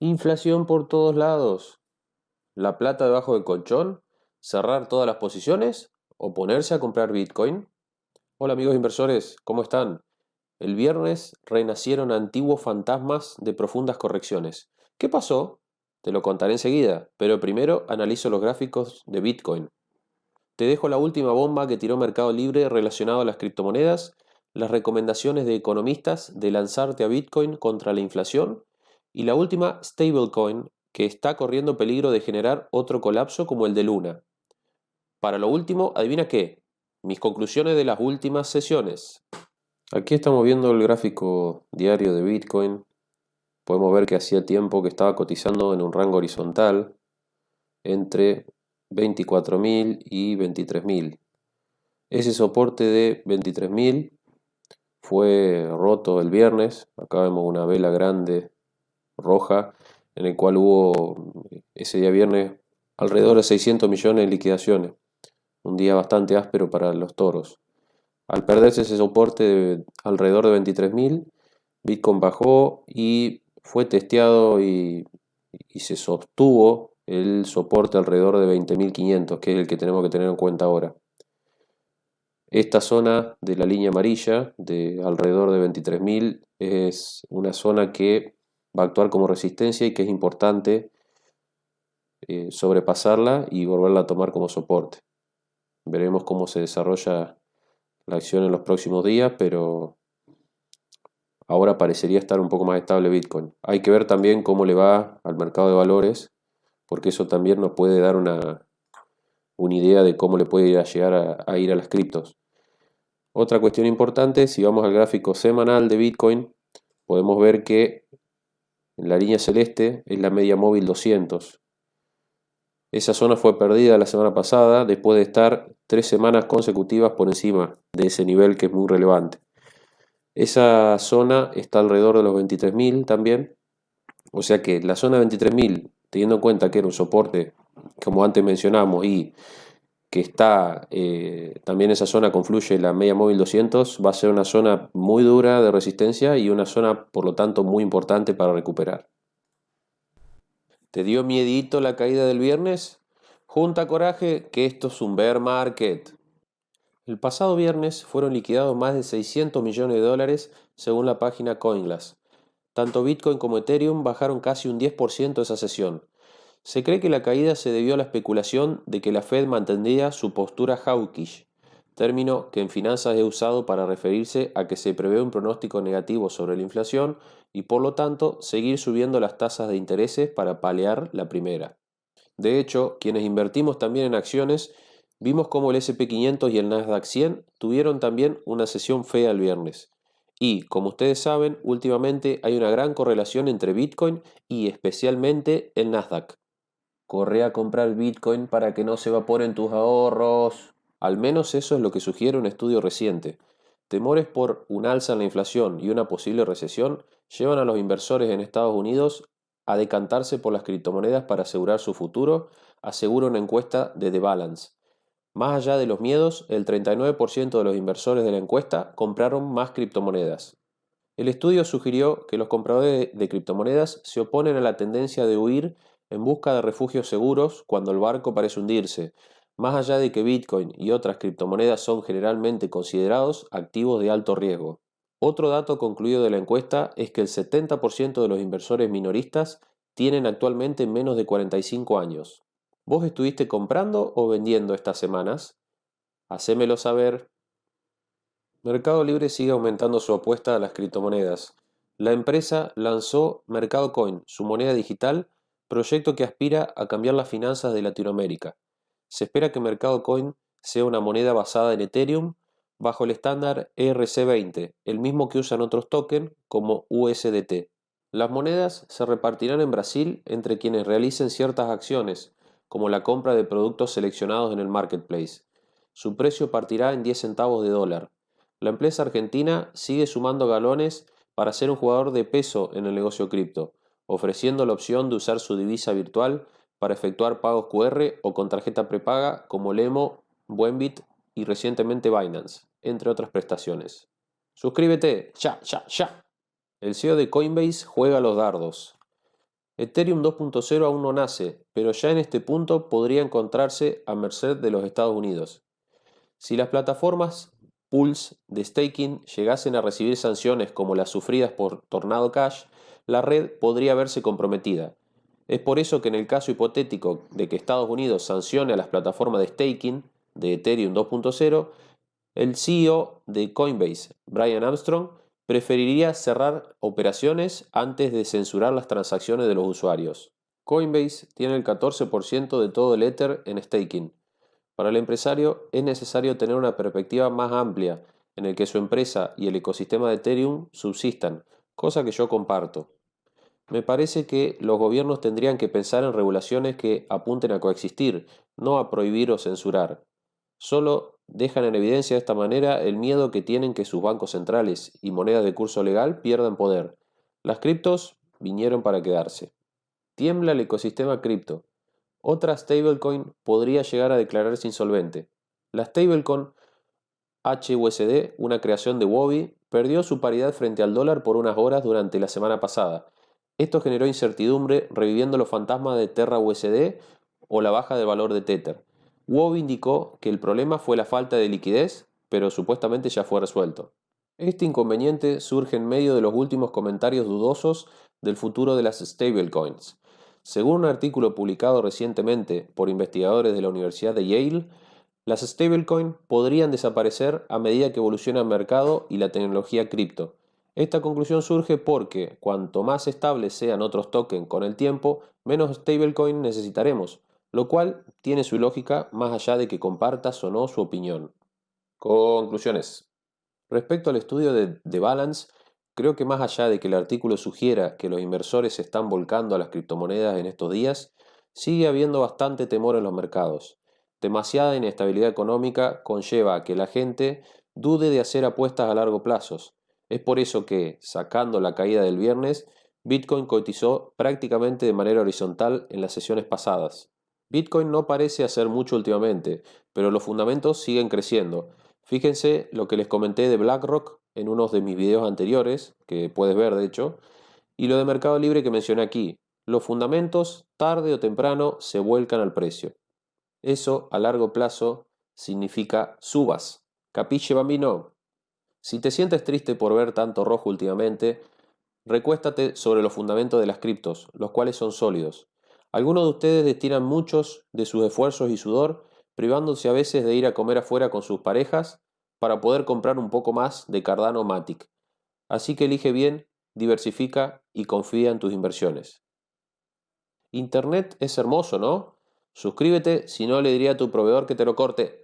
Inflación por todos lados. La plata debajo del colchón, cerrar todas las posiciones o ponerse a comprar Bitcoin. Hola amigos inversores, ¿cómo están? El viernes renacieron antiguos fantasmas de profundas correcciones. ¿Qué pasó? Te lo contaré enseguida, pero primero analizo los gráficos de Bitcoin. Te dejo la última bomba que tiró Mercado Libre relacionado a las criptomonedas, las recomendaciones de economistas de lanzarte a Bitcoin contra la inflación y la última stablecoin que está corriendo peligro de generar otro colapso como el de Luna. Para lo último, adivina qué, mis conclusiones de las últimas sesiones. Aquí estamos viendo el gráfico diario de Bitcoin. Podemos ver que hacía tiempo que estaba cotizando en un rango horizontal entre 24.000 y 23.000. Ese soporte de 23.000 fue roto el viernes. Acá vemos una vela grande roja en el cual hubo ese día viernes alrededor de 600 millones de liquidaciones. Un día bastante áspero para los toros. Al perderse ese soporte de alrededor de 23.000, Bitcoin bajó y fue testeado y se sostuvo el soporte alrededor de 20.500, que es el que tenemos que tener en cuenta ahora. Esta zona de la línea amarilla, de alrededor de 23.000, es una zona que va a actuar como resistencia y que es importante sobrepasarla y volverla a tomar como soporte. Veremos cómo se desarrolla la acción en los próximos días, pero ahora parecería estar un poco más estable Bitcoin. Hay que ver también cómo le va al mercado de valores, porque eso también nos puede dar una idea de cómo le puede llegar a ir a las criptos. Otra cuestión importante, si vamos al gráfico semanal de Bitcoin, podemos ver que en la línea celeste es la media móvil 200. Esa zona fue perdida la semana pasada después de estar 3 semanas consecutivas por encima de ese nivel que es muy relevante. Esa zona está alrededor de los 23.000 también, o sea que la zona de 23.000, teniendo en cuenta que era un soporte, como antes mencionamos, y que está también esa zona confluye la media móvil 200, va a ser una zona muy dura de resistencia y una zona por lo tanto muy importante para recuperar. ¿Te dio miedito la caída del viernes? Junta coraje que esto es un bear market. El pasado viernes fueron liquidados más de 600 millones de dólares según la página CoinGlass. Tanto Bitcoin como Ethereum bajaron casi un 10% esa sesión. Se cree que la caída se debió a la especulación de que la Fed mantendría su postura hawkish, término que en finanzas es usado para referirse a que se prevé un pronóstico negativo sobre la inflación y por lo tanto seguir subiendo las tasas de intereses para paliar la primera. De hecho, quienes invertimos también en acciones, vimos como el SP 500 y el Nasdaq 100 tuvieron también una sesión fea el viernes. Y, como ustedes saben, últimamente hay una gran correlación entre Bitcoin y especialmente el Nasdaq. Corre a comprar Bitcoin para que no se evaporen tus ahorros. Al menos eso es lo que sugiere un estudio reciente. Temores por un alza en la inflación y una posible recesión llevan a los inversores en Estados Unidos a decantarse por las criptomonedas para asegurar su futuro, asegura una encuesta de The Balance. Más allá de los miedos, el 39% de los inversores de la encuesta compraron más criptomonedas. El estudio sugirió que los compradores de criptomonedas se oponen a la tendencia de huir en busca de refugios seguros cuando el barco parece hundirse, más allá de que Bitcoin y otras criptomonedas son generalmente considerados activos de alto riesgo. Otro dato concluido de la encuesta es que el 70% de los inversores minoristas tienen actualmente menos de 45 años. ¿Vos estuviste comprando o vendiendo estas semanas? Hacémelo saber. Mercado Libre sigue aumentando su apuesta a las criptomonedas. La empresa lanzó Mercado Coin, su moneda digital, proyecto que aspira a cambiar las finanzas de Latinoamérica. Se espera que Mercado Coin sea una moneda basada en Ethereum bajo el estándar ERC20, el mismo que usan otros tokens como USDT. Las monedas se repartirán en Brasil entre quienes realicen ciertas acciones, como la compra de productos seleccionados en el marketplace. Su precio partirá en 10 centavos de dólar. La empresa argentina sigue sumando galones para ser un jugador de peso en el negocio cripto, ofreciendo la opción de usar su divisa virtual para efectuar pagos QR o con tarjeta prepaga como Lemo, Buenbit y recientemente Binance, entre otras prestaciones. Suscríbete, ya, ya, ya. El CEO de Coinbase juega a los dardos. Ethereum 2.0 aún no nace, pero ya en este punto podría encontrarse a merced de los Estados Unidos. Si las plataformas pools de staking llegasen a recibir sanciones como las sufridas por Tornado Cash, la red podría verse comprometida. Es por eso que en el caso hipotético de que Estados Unidos sancione a las plataformas de staking de Ethereum 2.0, el CEO de Coinbase, Brian Armstrong, preferiría cerrar operaciones antes de censurar las transacciones de los usuarios. Coinbase tiene el 14% de todo el Ether en staking. Para el empresario es necesario tener una perspectiva más amplia en el que su empresa y el ecosistema de Ethereum subsistan, cosa que yo comparto. Me parece que los gobiernos tendrían que pensar en regulaciones que apunten a coexistir, no a prohibir o censurar. Solo dejan en evidencia de esta manera el miedo que tienen que sus bancos centrales y monedas de curso legal pierdan poder. Las criptos vinieron para quedarse. Tiembla el ecosistema cripto. Otra stablecoin podría llegar a declararse insolvente. La stablecoin HUSD, una creación de Huobi, perdió su paridad frente al dólar por unas horas durante la semana pasada. Esto generó incertidumbre, reviviendo los fantasmas de Terra USD o la baja del valor de Tether. Huobi indicó que el problema fue la falta de liquidez, pero supuestamente ya fue resuelto. Este inconveniente surge en medio de los últimos comentarios dudosos del futuro de las stablecoins. Según un artículo publicado recientemente por investigadores de la Universidad de Yale, las stablecoins podrían desaparecer a medida que evoluciona el mercado y la tecnología cripto. Esta conclusión surge porque cuanto más estables sean otros tokens con el tiempo, menos stablecoin necesitaremos, lo cual tiene su lógica más allá de que compartas o no su opinión. Conclusiones. Respecto al estudio de The Balance, creo que más allá de que el artículo sugiera que los inversores se están volcando a las criptomonedas en estos días, sigue habiendo bastante temor en los mercados. Demasiada inestabilidad económica conlleva a que la gente dude de hacer apuestas a largo plazo. Es por eso que, sacando la caída del viernes, Bitcoin cotizó prácticamente de manera horizontal en las sesiones pasadas. Bitcoin no parece hacer mucho últimamente, pero los fundamentos siguen creciendo. Fíjense lo que les comenté de BlackRock en unos de mis videos anteriores, que puedes ver de hecho, y lo de Mercado Libre que mencioné aquí. Los fundamentos, tarde o temprano, se vuelcan al precio. Eso, a largo plazo, significa subas. ¿Capisce, bambino? Si te sientes triste por ver tanto rojo últimamente, recuéstate sobre los fundamentos de las criptos, los cuales son sólidos. Algunos de ustedes destinan muchos de sus esfuerzos y sudor, privándose a veces de ir a comer afuera con sus parejas para poder comprar un poco más de Cardano Matic. Así que elige bien, diversifica y confía en tus inversiones. Internet es hermoso, ¿no? Suscríbete, si no le diría a tu proveedor que te lo corte.